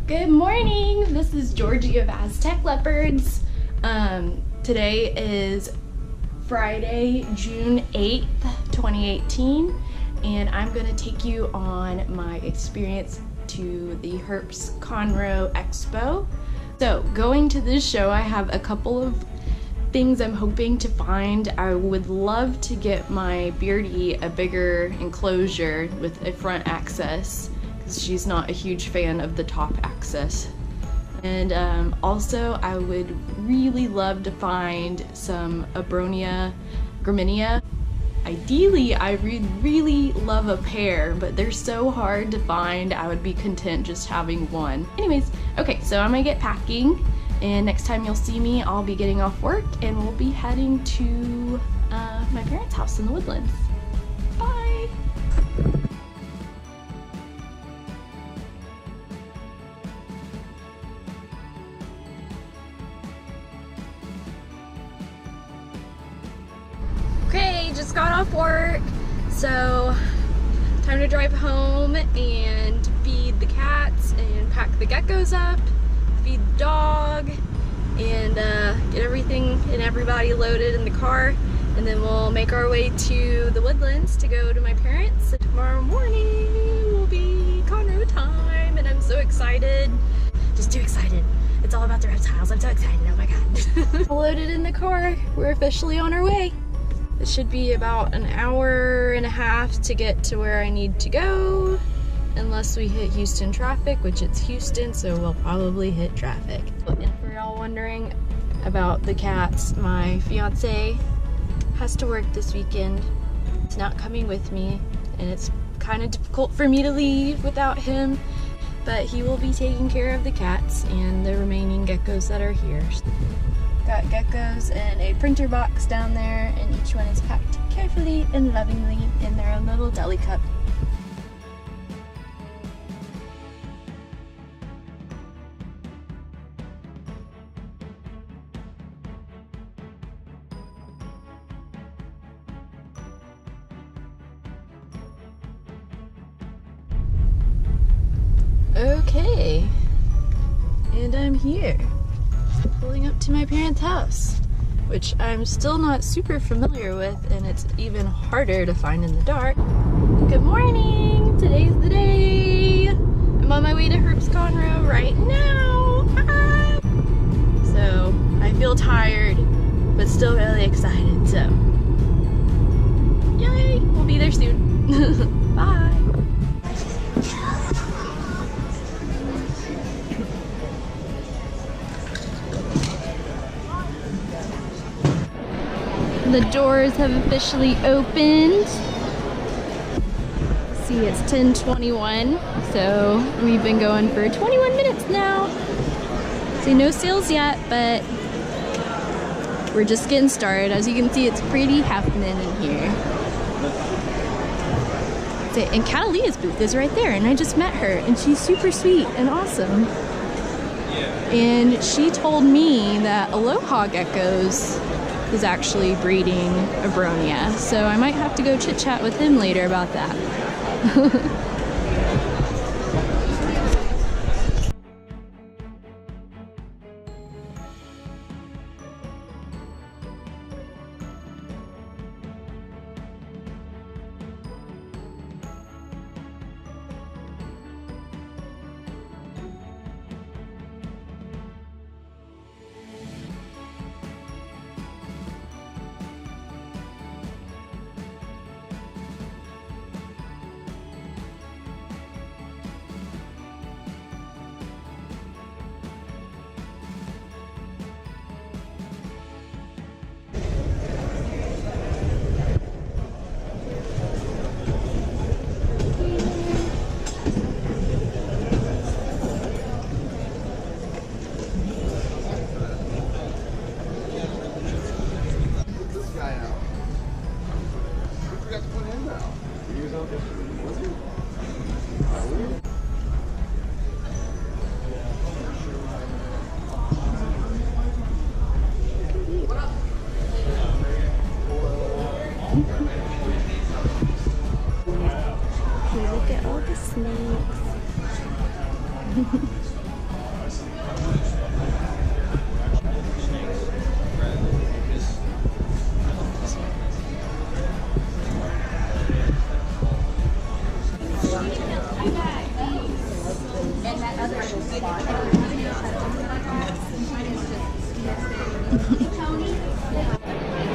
Good morning, this is Georgie of Aztec Leopards. Today is Friday, June 8th, 2018, and I'm gonna take you on my experience to the HERPS Conroe Expo. So going to this show, I have a couple of things I'm hoping to find. I would love to get my beardie a bigger enclosure with a front access, because she's not a huge fan of the top access. And also I would really love to find some abronia, graminea. Ideally, I really love a pair, but they're so hard to find. I would be content just having one. Anyways, okay, so I'm gonna get packing, and next time you'll see me, I'll be getting off work and we'll be heading to my parents' house in the Woodlands. Bye! Okay, just got off work, so time to drive home and feed the cats and pack the geckos up, feed the dog, and get everything and everybody loaded in the car, and then we'll make our way to the Woodlands to go to my parents. Tomorrow morning will be Conroe time, and I'm so excited. Just too excited. It's all about the reptiles. I'm so excited. Oh my god. Loaded in the car. We're officially on our way. It should be about an hour and a half to get to where I need to go, unless we hit Houston traffic, which it's Houston, so we'll probably hit traffic. And for y'all wondering about the cats, my fiance has to work this weekend. He's not coming with me, and it's kind of difficult for me to leave without him, but he will be taking care of the cats and the remaining geckos that are here. Got geckos in a printer box down there, and each one is packed carefully and lovingly in their own little deli cup. Okay, and I'm here. Pulling up to my parents' house, which I'm still not super familiar with, and it's even harder to find in the dark. Good morning! Today's the day! I'm on my way to HERPS Conroe right now! Ah! So, I feel tired, but still really excited, so yay! We'll be there soon. Bye! The doors have officially opened. See, it's 10:21, so we've been going for 21 minutes now. See, no sales yet, but we're just getting started. As you can see, it's pretty happening in here. And CatAleah's booth is right there, and I just met her, and she's super sweet and awesome. And she told me that Aloha geckos is actually breeding abronia, so I might have to go chit chat with him later about that. Okay, look at all the snakes.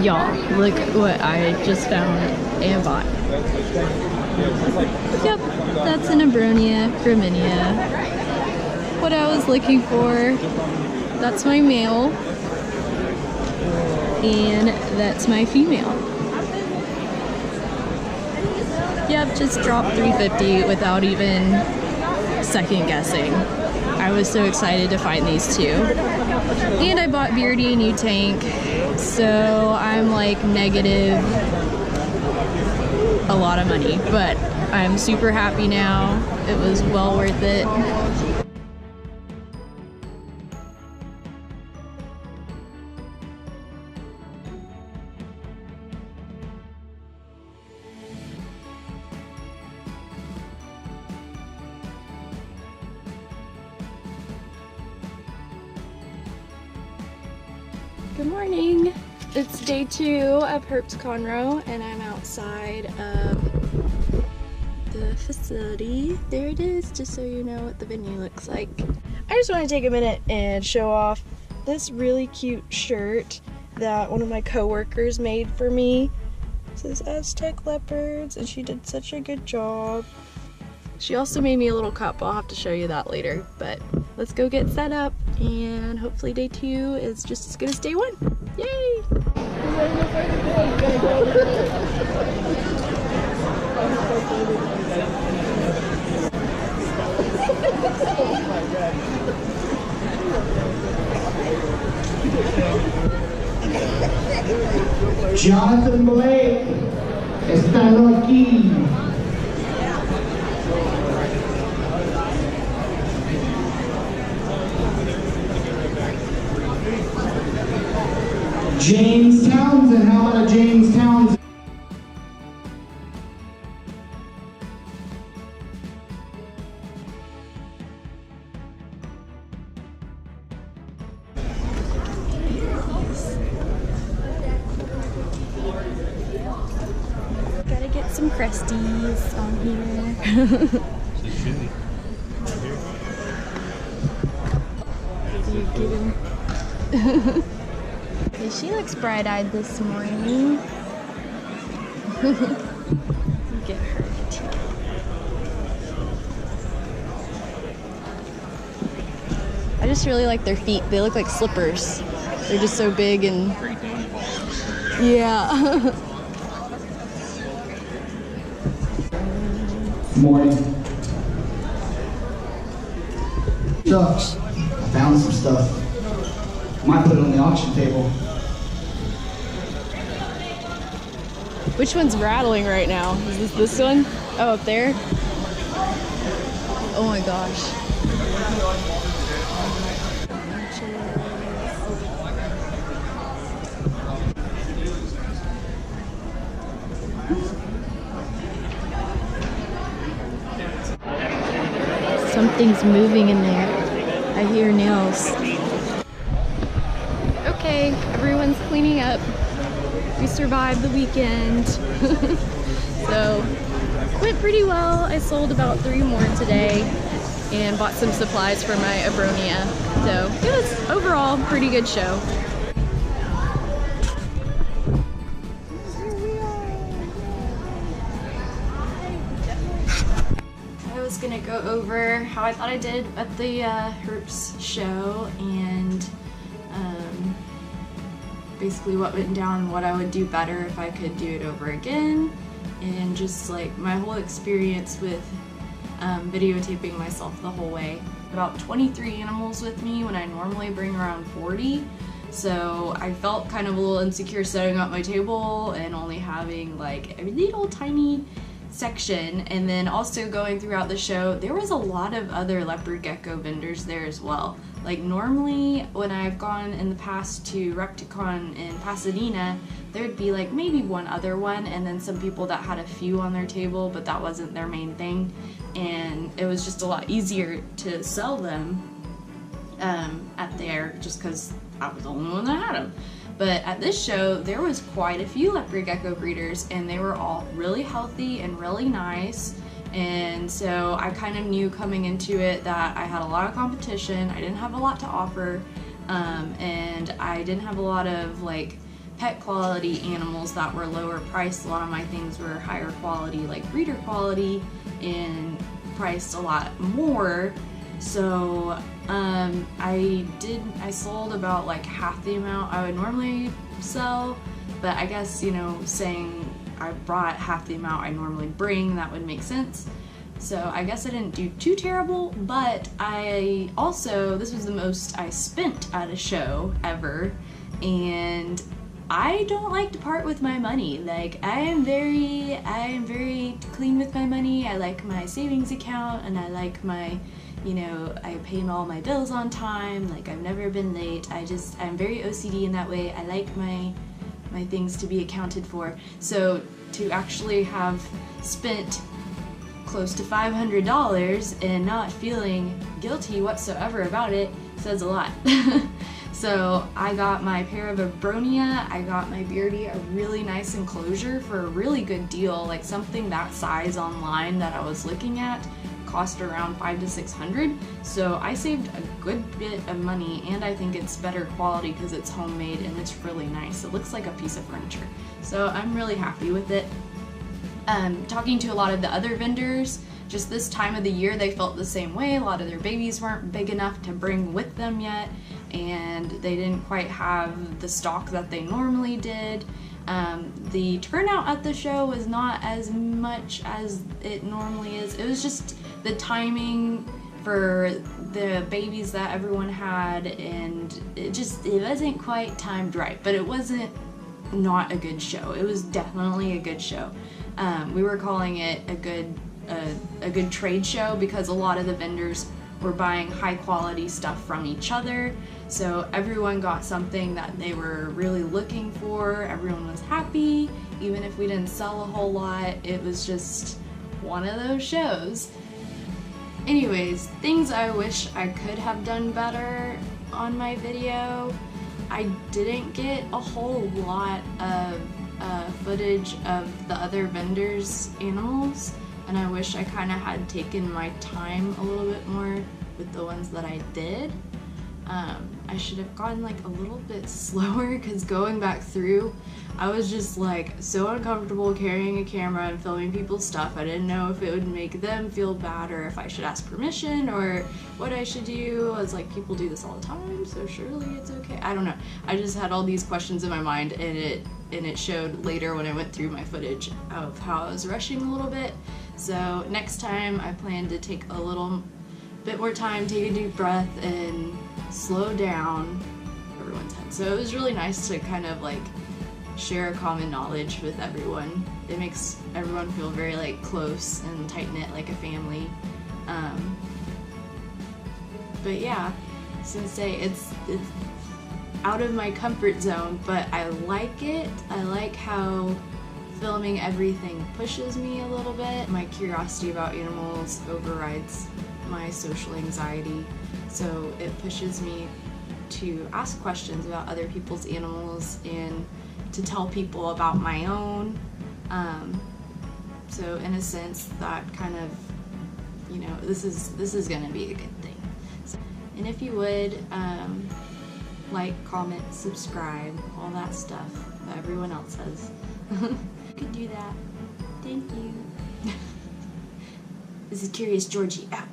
Y'all, look what I just found and bought. Yep, that's an abronia, graminea. What I was looking for. That's my male. And that's my female. Yep, just dropped $3.50 without even second guessing. I was so excited to find these two. And I bought Beardie a new tank, so I'm like negative a lot of money, but I'm super happy now. It was well worth it. Good morning. It's day 2 of HERPS Conroe, and I'm outside of the facility. There it is, just so you know what the venue looks like. I just want to take a minute and show off this really cute shirt that one of my coworkers made for me. It says Aztec leopards, and she did such a good job. She also made me a little cup. I'll have to show you that later, but let's go get set up, and hopefully day 2 is just as good as day 1. Yay! Jonathan Blake, estando aquí. James Townsend, how about a James Townsend? Gotta get some crusties on here. Do you get him? Okay, she looks bright-eyed this morning. Get her. I just really like their feet. They look like slippers. They're just so big and yeah. Morning. Shucks, I found some stuff. Might put it on the auction table. Which one's rattling right now? Is this one? Oh, up there? Oh my gosh. Something's moving in there. I hear nails. Okay, everyone's cleaning up. We survived the weekend. So, went pretty well. I sold about 3 more today and bought some supplies for my abronia. So, it was overall a pretty good show. I was gonna go over how I thought I did at the HERPS show and basically what went down, what I would do better if I could do it over again, and just like my whole experience with videotaping myself the whole way. About 23 animals with me when I normally bring around 40, so I felt kind of a little insecure setting up my table and only having like a little tiny section. And then also going throughout the show, there was a lot of other leopard gecko vendors there as well. Like normally when I've gone in the past to Repticon in Pasadena, there'd be like maybe one other one and then some people that had a few on their table, but that wasn't their main thing, and it was just a lot easier to sell them at there just because I was the only one that had them. But at this show, there was quite a few leopard gecko breeders, and they were all really healthy and really nice, And so I kind of knew coming into it that I had a lot of competition, I didn't have a lot to offer, and I didn't have a lot of like pet quality animals that were lower priced. A lot of my things were higher quality, like breeder quality, and priced a lot more. So I sold about like half the amount I would normally sell, but I guess, you know, saying I brought half the amount I normally bring, that would make sense. So I guess I didn't do too terrible, but I also, this was the most I spent at a show ever, and I don't like to part with my money. Like, I am very clean with my money. I like my savings account, and I like my, you know, I pay all my bills on time. Like, I've never been late. I'm very OCD in that way. I like my things to be accounted for. So to actually have spent close to $500 and not feeling guilty whatsoever about it says a lot. So I got my pair of abronia, I got my beardie a really nice enclosure for a really good deal. Like, something that size online that I was looking at cost around $500 to $600, so I saved a good bit of money, and I think it's better quality because it's homemade and it's really nice. It looks like a piece of furniture, so I'm really happy with it. Talking to a lot of the other vendors, just this time of the year, they felt the same way. A lot of their babies weren't big enough to bring with them yet, and they didn't quite have the stock that they normally did. The turnout at the show was not as much as it normally is. It was just the timing for the babies that everyone had, and it wasn't quite timed right, but it wasn't not a good show. It was definitely a good show. We were calling it a good trade show because a lot of the vendors were buying high quality stuff from each other, so everyone got something that they were really looking for. Everyone was happy, even if we didn't sell a whole lot. It was just one of those shows. Anyways, things I wish I could have done better on my video. I didn't get a whole lot of footage of the other vendors' animals, and I wish I kind of had taken my time a little bit more with the ones that I did. I should have gone like a little bit slower, because going back through, I was just like so uncomfortable carrying a camera and filming people's stuff. I didn't know if it would make them feel bad, or if I should ask permission, or what I should do. I was like, people do this all the time, so surely it's okay. I don't know. I just had all these questions in my mind, and it showed later when I went through my footage of how I was rushing a little bit. So next time I plan to take a little bit more time, take a deep breath, and slow down everyone's head. So it was really nice to kind of like share a common knowledge with everyone. It makes everyone feel very like close and tight-knit, like a family. But yeah, Sensei, it's out of my comfort zone, but I like it. I like how filming everything pushes me a little bit. My curiosity about animals overrides my social anxiety, so it pushes me to ask questions about other people's animals and to tell people about my own. So in a sense, that kind of, you know, this is gonna be a good thing. So, and if you would like, comment, subscribe, all that stuff that everyone else says. You could do that. Thank you. This is Curious Georgie out.